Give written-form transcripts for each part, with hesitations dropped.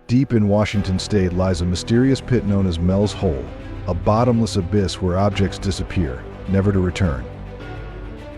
Deep in Washington state lies a mysterious pit known as MEL'S Hole, a bottomless abyss where objects disappear, never to return.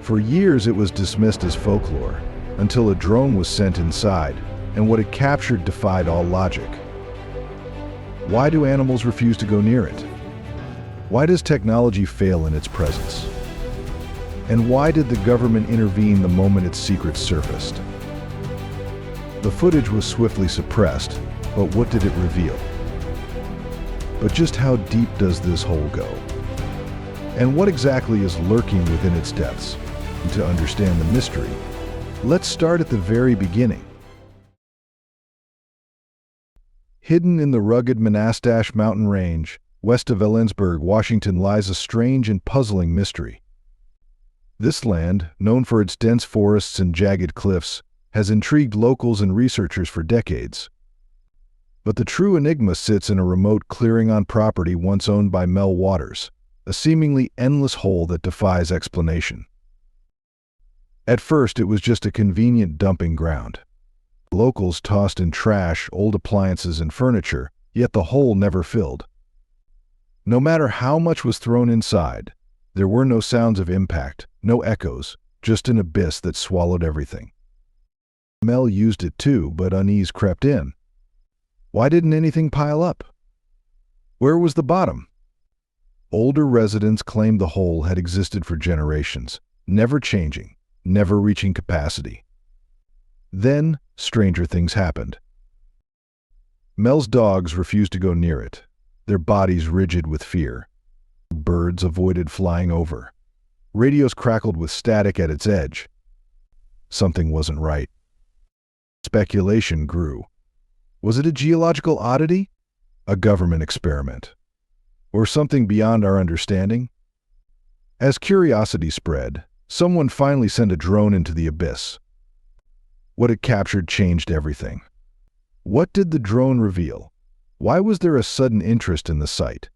For years it was dismissed as folklore, until a drone was sent inside, and what it captured defied all logic. Why do animals refuse to go near it? Why does technology fail in its presence? And why did the government intervene the moment its secrets surfaced? The footage was swiftly suppressed, but what did it reveal? But just how deep does this hole go? And what exactly is lurking within its depths? And to understand the mystery, let's start at the very beginning. Hidden in the rugged Monastash mountain range, west of Ellensburg, Washington, lies a strange and puzzling mystery. This land, known for its dense forests and jagged cliffs, has intrigued locals and researchers for decades. But the true enigma sits in a remote clearing on property once owned by Mel Waters, a seemingly endless hole that defies explanation. At first, it was just a convenient dumping ground. Locals tossed in trash, old appliances, and furniture, yet the hole never filled. No matter how much was thrown inside, there were no sounds of impact, no echoes, just an abyss that swallowed everything. Mel used it too, but unease crept in. Why didn't anything pile up? Where was the bottom? Older residents claimed the hole had existed for generations, never changing, never reaching capacity. Then, stranger things happened. Mel's dogs refused to go near it, their bodies rigid with fear. Birds avoided flying over. Radios crackled with static at its edge. Something wasn't right. Speculation grew. Was it a geological oddity? A government experiment? Or something beyond our understanding? As curiosity spread, someone finally sent a drone into the abyss. What it captured changed everything. What did the drone reveal? Why was there a sudden interest in the site?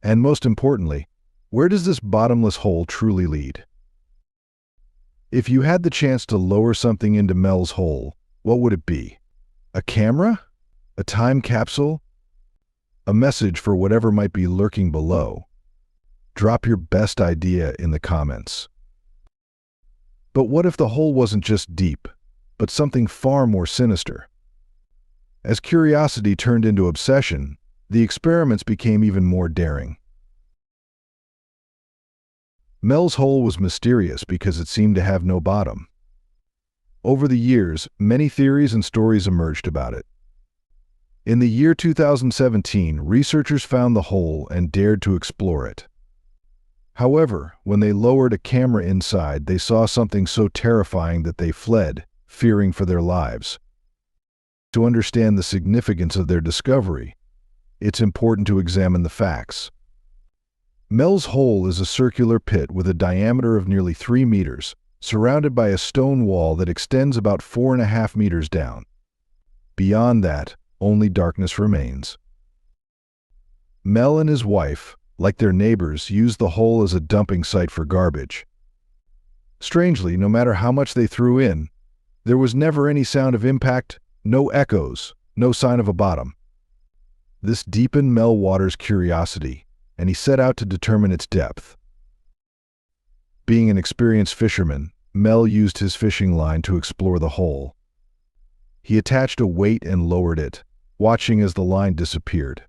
And most importantly, where does this bottomless hole truly lead? If you had the chance to lower something into Mel's hole, what would it be? A camera? A time capsule? A message for whatever might be lurking below? Drop your best idea in the comments. But what if the hole wasn't just deep, but something far more sinister? As curiosity turned into obsession, the experiments became even more daring. Mel's hole was mysterious because it seemed to have no bottom. Over the years, many theories and stories emerged about it. In the year 2017, researchers found the hole and dared to explore it. However, when they lowered a camera inside, they saw something so terrifying that they fled, fearing for their lives. To understand the significance of their discovery, it's important to examine the facts. Mel's Hole is a circular pit with a diameter of nearly 3 meters, surrounded by a stone wall that extends about 4.5 meters down. Beyond that, only darkness remains. Mel and his wife, like their neighbors, used the hole as a dumping site for garbage. Strangely, no matter how much they threw in, there was never any sound of impact, no echoes, no sign of a bottom. This deepened Mel Waters' curiosity, and he set out to determine its depth. Being an experienced fisherman, Mel used his fishing line to explore the hole. He attached a weight and lowered it, watching as the line disappeared.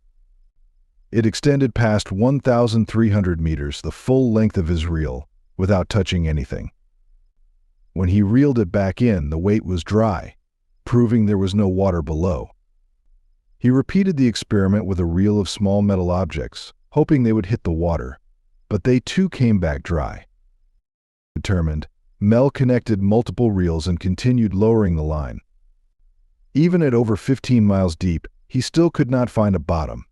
It extended past 1,300 meters, the full length of his reel, without touching anything. When he reeled it back in, the weight was dry, proving there was no water below. He repeated the experiment with a reel of small metal objects, hoping they would hit the water, but they too came back dry. Determined, Mel connected multiple reels and continued lowering the line. Even at over 15 miles deep, he still could not find a bottom.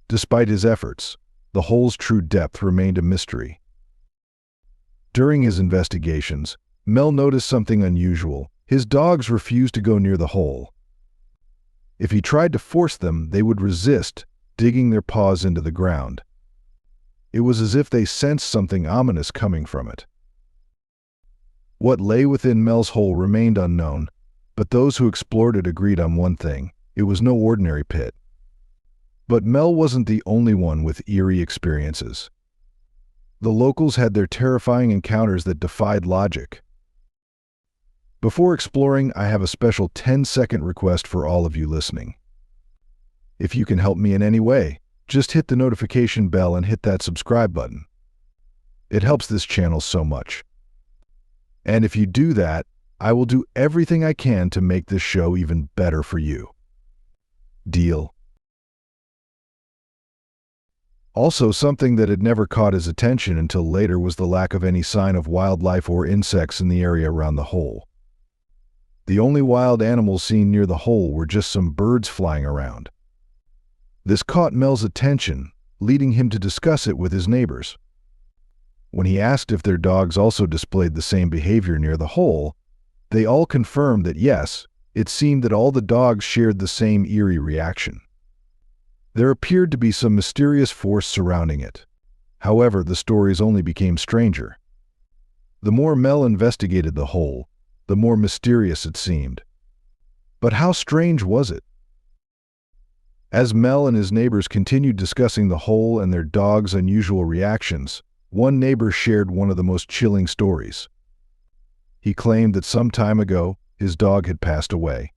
Despite his efforts, the hole's true depth remained a mystery. During his investigations, Mel noticed something unusual. His dogs refused to go near the hole. If he tried to force them, they would resist, digging their paws into the ground. It was as if they sensed something ominous coming from it. What lay within Mel's hole remained unknown, but those who explored it agreed on one thing: It was no ordinary pit. But Mel wasn't the only one with eerie experiences. The locals had their terrifying encounters that defied logic. Before exploring, I have a special 10-second request for all of you listening. If you can help me in any way, just hit the notification bell and hit that subscribe button. It helps this channel so much. And if you do that, I will do everything I can to make this show even better for you. Deal? Also, something that had never caught his attention until later was the lack of any sign of wildlife or insects in the area around the hole. The only wild animals seen near the hole were just some birds flying around. This caught Mel's attention, leading him to discuss it with his neighbors. When he asked if their dogs also displayed the same behavior near the hole, they all confirmed that yes, it seemed that all the dogs shared the same eerie reaction. There appeared to be some mysterious force surrounding it. However, the stories only became stranger. The more Mel investigated the hole, the more mysterious it seemed. But how strange was it? As Mel and his neighbors continued discussing the hole and their dogs' unusual reactions, one neighbor shared one of the most chilling stories. He claimed that some time ago, his dog had passed away.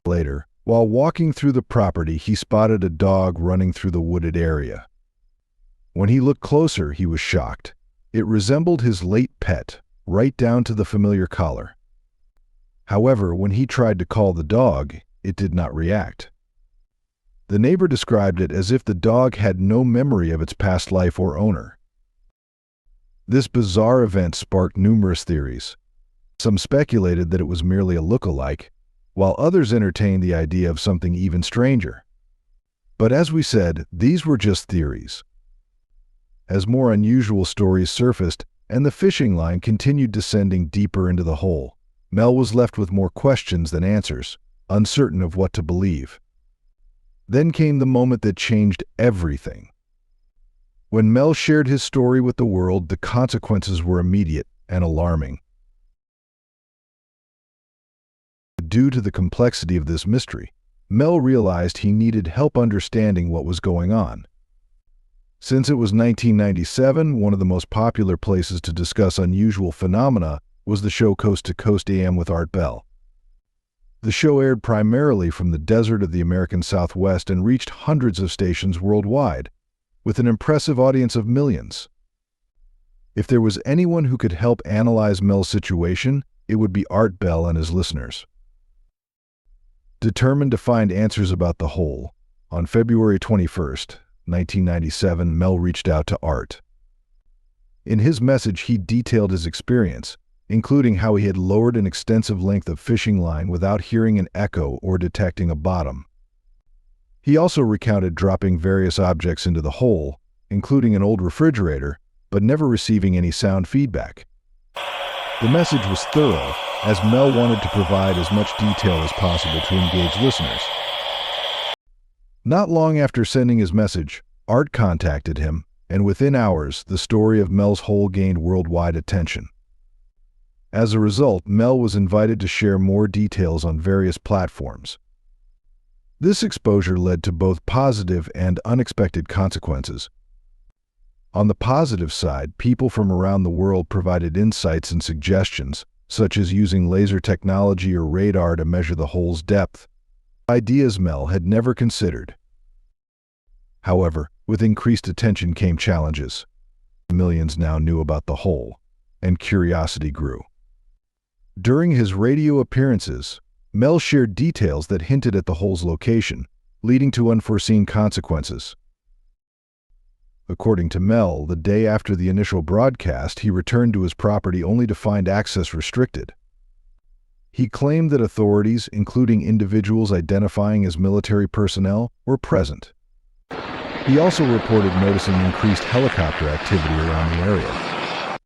Later, while walking through the property, he spotted a dog running through the wooded area. When he looked closer, he was shocked. It resembled his late pet, right down to the familiar collar. However, when he tried to call the dog, it did not react. The neighbor described it as if the dog had no memory of its past life or owner. This bizarre event sparked numerous theories. Some speculated that it was merely a look-alike, while others entertained the idea of something even stranger. But as we said, these were just theories. As more unusual stories surfaced and the fishing line continued descending deeper into the hole, Mel was left with more questions than answers, uncertain of what to believe. Then came the moment that changed everything. When Mel shared his story with the world, the consequences were immediate and alarming. Due to the complexity of this mystery, Mel realized he needed help understanding what was going on. Since it was 1997, one of the most popular places to discuss unusual phenomena was the show Coast to Coast AM with Art Bell. The show aired primarily from the desert of the American Southwest and reached hundreds of stations worldwide, with an impressive audience of millions. If there was anyone who could help analyze Mel's situation, it would be Art Bell and his listeners. Determined to find answers about the hole, on February 21st, 1997, Mel reached out to Art. In his message, he detailed his experience, including how he had lowered an extensive length of fishing line without hearing an echo or detecting a bottom. He also recounted dropping various objects into the hole, including an old refrigerator, but never receiving any sound feedback. The message was thorough, as Mel wanted to provide as much detail as possible to engage listeners. Not long after sending his message, Art contacted him, and within hours, the story of Mel's hole gained worldwide attention. As a result, Mel was invited to share more details on various platforms. This exposure led to both positive and unexpected consequences. On the positive side, people from around the world provided insights and suggestions, such as using laser technology or radar to measure the hole's depth, ideas Mel had never considered. However, with increased attention came challenges. Millions now knew about the hole, and curiosity grew. During his radio appearances, Mel shared details that hinted at the hole's location, leading to unforeseen consequences. According to Mel, the day after the initial broadcast, he returned to his property only to find access restricted. He claimed that authorities, including individuals identifying as military personnel, were present. He also reported noticing increased helicopter activity around the area.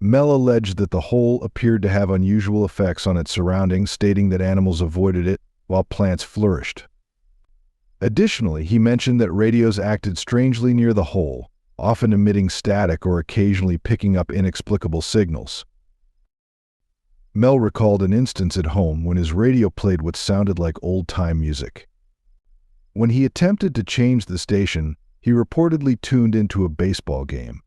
Mel alleged that the hole appeared to have unusual effects on its surroundings, stating that animals avoided it while plants flourished. Additionally, he mentioned that radios acted strangely near the hole, often emitting static or occasionally picking up inexplicable signals. Mel recalled an instance at home when his radio played what sounded like old-time music. When he attempted to change the station, he reportedly tuned into a baseball game.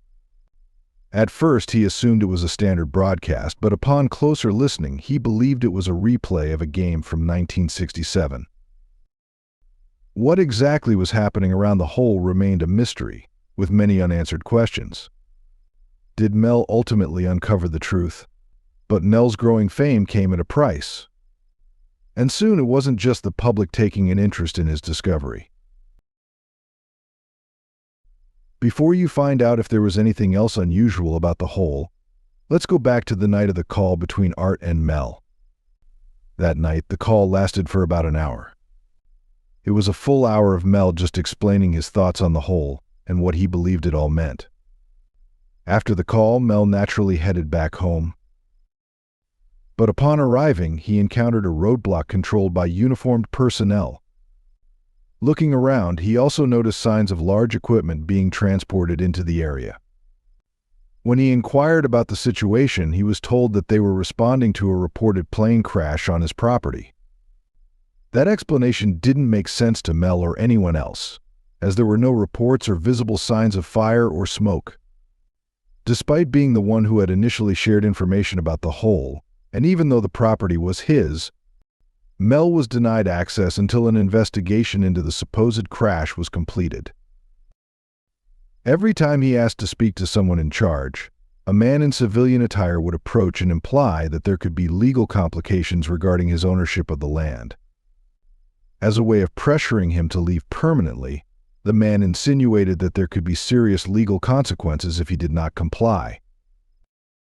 At first, he assumed it was a standard broadcast, but upon closer listening, he believed it was a replay of a game from 1967. What exactly was happening around the hole remained a mystery, with many unanswered questions. Did Mel ultimately uncover the truth? But Mel's growing fame came at a price. And soon it wasn't just the public taking an interest in his discovery. Before you find out if there was anything else unusual about the hole, let's go back to the night of the call between Art and Mel. That night, the call lasted for about an hour. It was a full hour of Mel just explaining his thoughts on the hole and what he believed it all meant. After the call, Mel naturally headed back home. But upon arriving, he encountered a roadblock controlled by uniformed personnel. Looking around, he also noticed signs of large equipment being transported into the area. When he inquired about the situation, he was told that they were responding to a reported plane crash on his property. That explanation didn't make sense to Mel or anyone else, as there were no reports or visible signs of fire or smoke. Despite being the one who had initially shared information about the hole, and even though the property was his, Mel was denied access until an investigation into the supposed crash was completed. Every time he asked to speak to someone in charge, a man in civilian attire would approach and imply that there could be legal complications regarding his ownership of the land. As a way of pressuring him to leave permanently, the man insinuated that there could be serious legal consequences if he did not comply.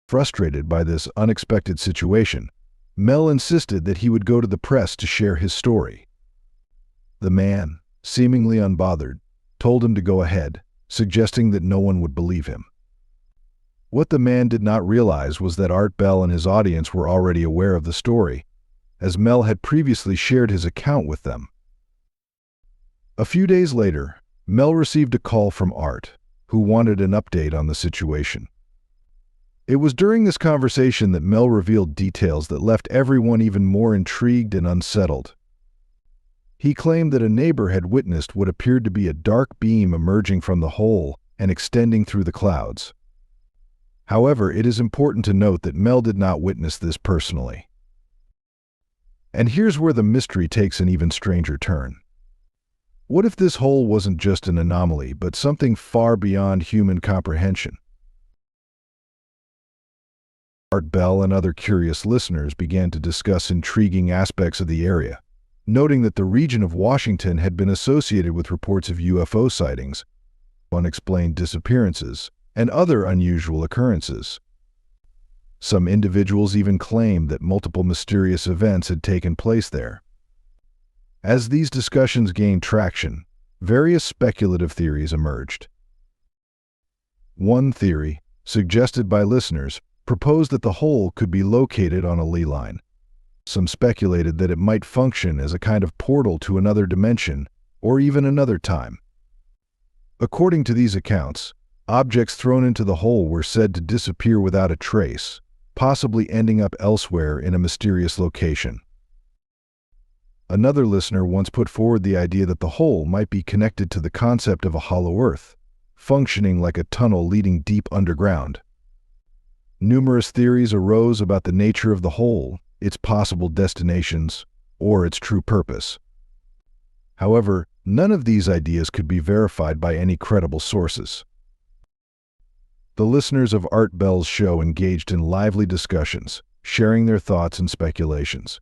Frustrated by this unexpected situation, Mel insisted that he would go to the press to share his story. The man, seemingly unbothered, told him to go ahead, suggesting that no one would believe him. What the man did not realize was that Art Bell and his audience were already aware of the story, as Mel had previously shared his account with them. A few days later, Mel received a call from Art, who wanted an update on the situation. It was during this conversation that Mel revealed details that left everyone even more intrigued and unsettled. He claimed that a neighbor had witnessed what appeared to be a dark beam emerging from the hole and extending through the clouds. However, it is important to note that Mel did not witness this personally. And here's where the mystery takes an even stranger turn. What if this hole wasn't just an anomaly, but something far beyond human comprehension? Art Bell and other curious listeners began to discuss intriguing aspects of the area, noting that the region of Washington had been associated with reports of UFO sightings, unexplained disappearances, and other unusual occurrences. Some individuals even claimed that multiple mysterious events had taken place there. As these discussions gained traction, various speculative theories emerged. One theory, suggested by listeners, proposed that the hole could be located on a ley line. Some speculated that it might function as a kind of portal to another dimension or even another time. According to these accounts, objects thrown into the hole were said to disappear without a trace, possibly ending up elsewhere in a mysterious location. Another listener once put forward the idea that the hole might be connected to the concept of a hollow earth, functioning like a tunnel leading deep underground. Numerous theories arose about the nature of the hole, its possible destinations, or its true purpose. However, none of these ideas could be verified by any credible sources. The listeners of Art Bell's show engaged in lively discussions, sharing their thoughts and speculations.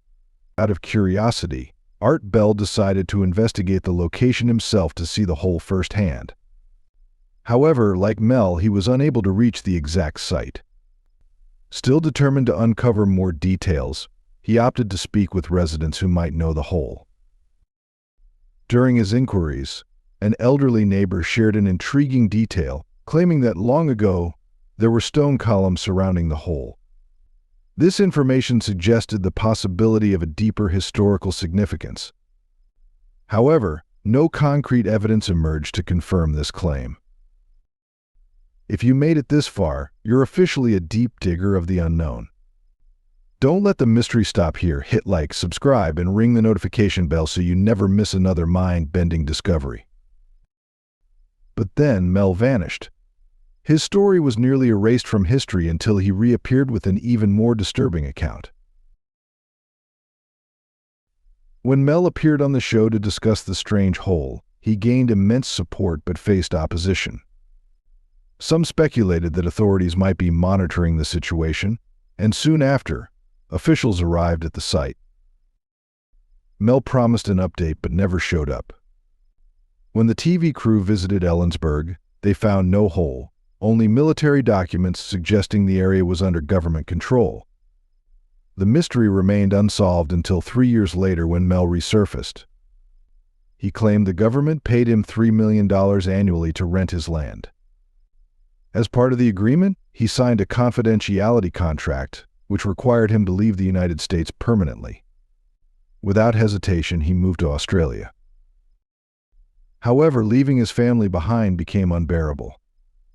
Out of curiosity, Art Bell decided to investigate the location himself to see the hole firsthand. However, like Mel, he was unable to reach the exact site. Still determined to uncover more details, he opted to speak with residents who might know the hole. During his inquiries, an elderly neighbor shared an intriguing detail, claiming that long ago, there were stone columns surrounding the hole. This information suggested the possibility of a deeper historical significance. However, no concrete evidence emerged to confirm this claim. If you made it this far, you're officially a deep digger of the unknown. Don't let the mystery stop here. Hit like, subscribe, and ring the notification bell so you never miss another mind-bending discovery. But then Mel vanished. His story was nearly erased from history until he reappeared with an even more disturbing account. When Mel appeared on the show to discuss the strange hole, he gained immense support but faced opposition. Some speculated that authorities might be monitoring the situation, and soon after, officials arrived at the site. Mel promised an update but never showed up. When the TV crew visited Ellensburg, they found no hole, only military documents suggesting the area was under government control. The mystery remained unsolved until 3 years later when Mel resurfaced. He claimed the government paid him $3 million annually to rent his land. As part of the agreement, he signed a confidentiality contract, which required him to leave the United States permanently. Without hesitation, he moved to Australia. However, leaving his family behind became unbearable.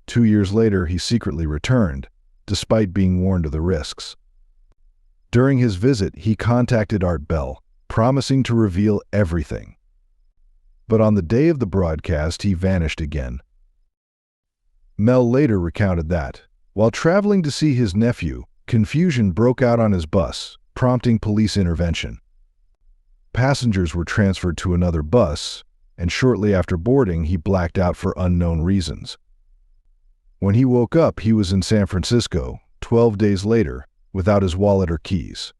2 years later, he secretly returned, despite being warned of the risks. During his visit, he contacted Art Bell, promising to reveal everything. But on the day of the broadcast, he vanished again. Mel later recounted that, while traveling to see his nephew, confusion broke out on his bus, prompting police intervention. Passengers were transferred to another bus, and shortly after boarding, he blacked out for unknown reasons. When he woke up, he was in San Francisco, 12 days later, without his wallet or keys.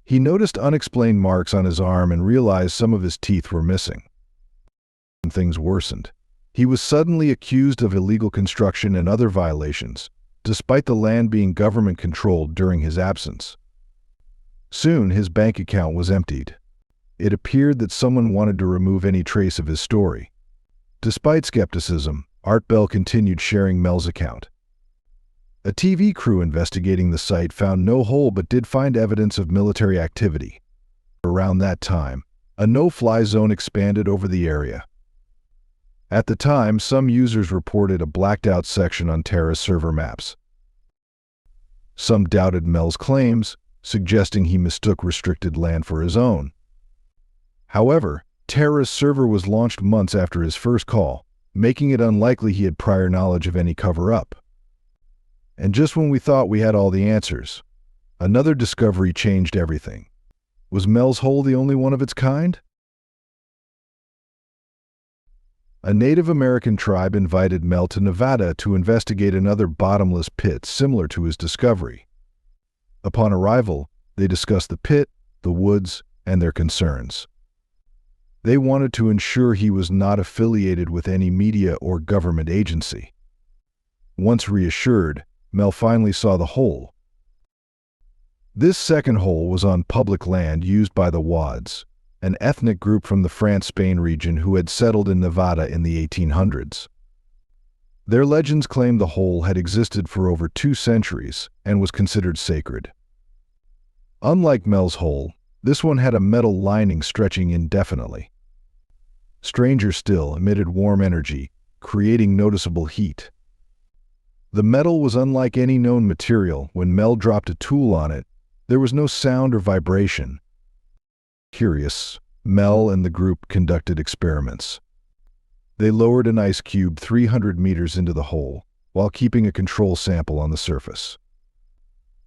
He noticed unexplained marks on his arm and realized some of his teeth were missing. Things worsened. He was suddenly accused of illegal construction and other violations, despite the land being government-controlled during his absence. Soon, his bank account was emptied. It appeared that someone wanted to remove any trace of his story. Despite skepticism, Art Bell continued sharing Mel's account. A TV crew investigating the site found no hole but did find evidence of military activity. Around that time, a no-fly zone expanded over the area. At the time, some users reported a blacked-out section on Terra's server maps. Some doubted Mel's claims, suggesting he mistook restricted land for his own. However, Terra's server was launched months after his first call, making it unlikely he had prior knowledge of any cover-up. And just when we thought we had all the answers, another discovery changed everything. Was Mel's hole the only one of its kind? A Native American tribe invited Mel to Nevada to investigate another bottomless pit similar to his discovery. Upon arrival, they discussed the pit, the woods, and their concerns. They wanted to ensure he was not affiliated with any media or government agency. Once reassured, Mel finally saw the hole. This second hole was on public land used by the Wads, an ethnic group from the France-Spain region who had settled in Nevada in the 1800s. Their legends claimed the hole had existed for over 2 centuries and was considered sacred. Unlike Mel's hole, this one had a metal lining stretching indefinitely. Stranger still, emitted warm energy, creating noticeable heat. The metal was unlike any known material. When Mel dropped a tool on it, there was no sound or vibration. Curious, Mel and the group conducted experiments. They lowered an ice cube 300 meters into the hole, while keeping a control sample on the surface.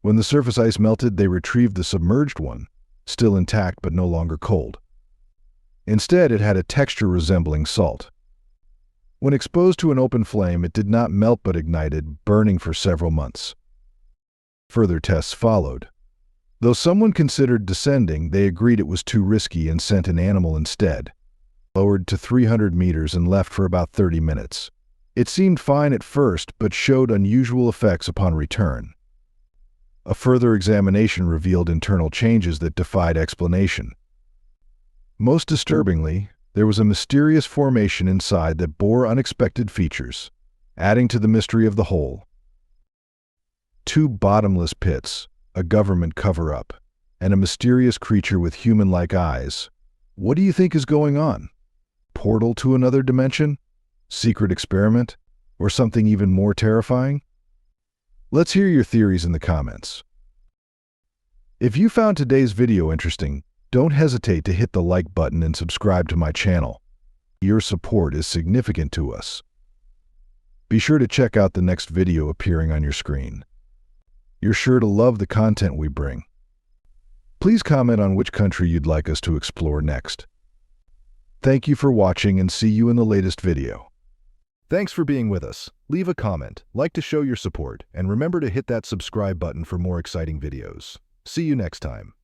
When the surface ice melted, they retrieved the submerged one, still intact but no longer cold. Instead, it had a texture resembling salt. When exposed to an open flame, it did not melt but ignited, burning for several months. Further tests followed. Though someone considered descending, they agreed it was too risky and sent an animal instead. Lowered to 300 meters and left for about 30 minutes. It seemed fine at first, but showed unusual effects upon return. A further examination revealed internal changes that defied explanation. Most disturbingly, there was a mysterious formation inside that bore unexpected features, adding to the mystery of the hole. 2 bottomless pits, a government cover-up, and a mysterious creature with human-like eyes. What do you think is going on? Portal to another dimension? Secret experiment? Or something even more terrifying? Let's hear your theories in the comments. If you found today's video interesting, don't hesitate to hit the like button and subscribe to my channel. Your support is significant to us. Be sure to check out the next video appearing on your screen. You're sure to love the content we bring. Please comment on which country you'd like us to explore next. Thank you for watching and see you in the latest video. Thanks for being with us. Leave a comment, like to show your support, and remember to hit that subscribe button for more exciting videos. See you next time.